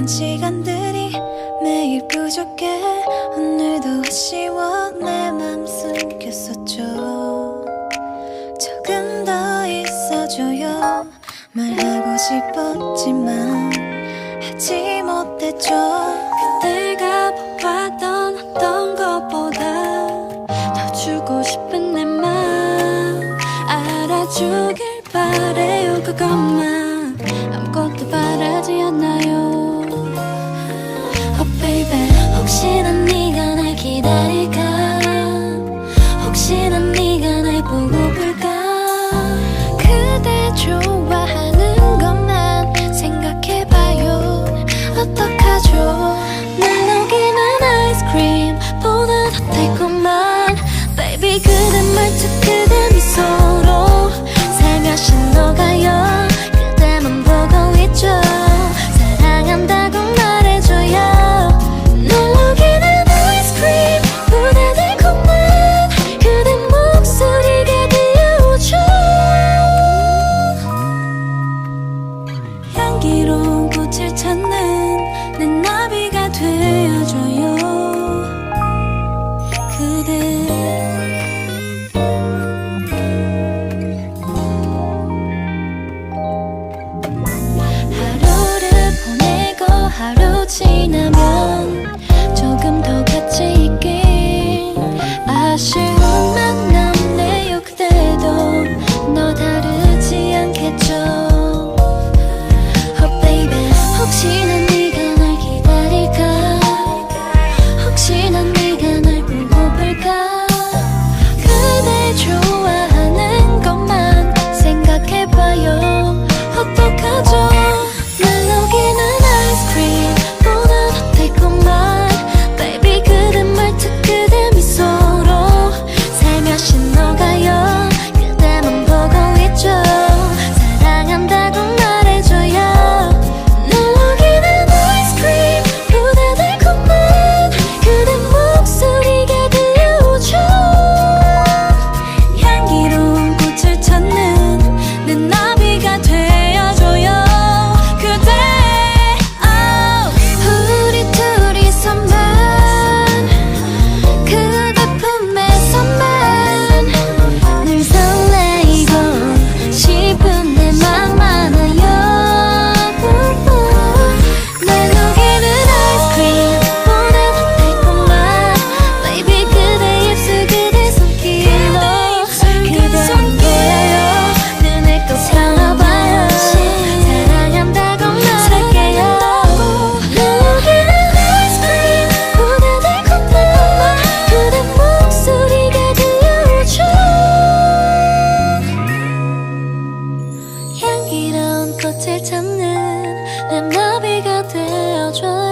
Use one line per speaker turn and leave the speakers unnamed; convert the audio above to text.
시간들이 매일 부족해. 오늘도 아쉬워 내 맘 숨겼었죠. 조금 더 있어줘요. 말하고 싶었지만 하지 못했죠.
그때가 보았던 어떤 것보다 더 주고 싶은 내 맘 알아주길 바래요. 그것만 아무것도 바라지 않나요. Oh baby, 혹시나 네가 날 기다릴까. 혹시나 네가 날 보고플까.
그대 좋아하는 것만 생각해봐요. 어떡하죠.
날 녹이는 아이스크림보다 더 달콤한 Baby 그대 말투 그대 미소로 살며시 녹아요. 그대만 보고 있죠. 사랑한다고 말해줘요. 날 녹이는 아이스크림보다 달콤한 그대 목소리가 들려오죠. 향기로운 꽃을 찾는 내 나비가 되어줘요. 그대 하루를 보내고 하루 지나면 조금 더 같이 있길 아쉬운 만남네요. 그대도 너 다르지 않겠죠. Oh baby, 혹시나 네가 날 기다릴까. 혹시나 네가 날 보고플까. 그대 좋아하는 것만 생각해봐요. 어떡하죠. 날 녹이는 아이스크림보다 더 달콤한 Baby 그대 말투 그대 미소로 살며시 녹아요. 그대만 보고 있죠. 사랑한다고 말해줘요. 날 녹이는 아이스크림보다 달콤한 그대 목소리가 들려오죠. 향기로운 꽃을 찾는 내 나비가 되어줘요. 그대 우리 둘이서만 그대 품에서만 늘 설레이고 싶은 내 맘 많아요. 날 녹이는 아이스크림보다 더 달콤한 Baby 그대 입술 그대 손길로 그대 보여요. 눈을 꼭 감아봐요. 사랑한다고 말할게요. 날 녹이는 아이스크림보다 달콤한 그대 목소리가 들려오죠. 향기로운 꽃을 찾는 내 나비가 되어줘요.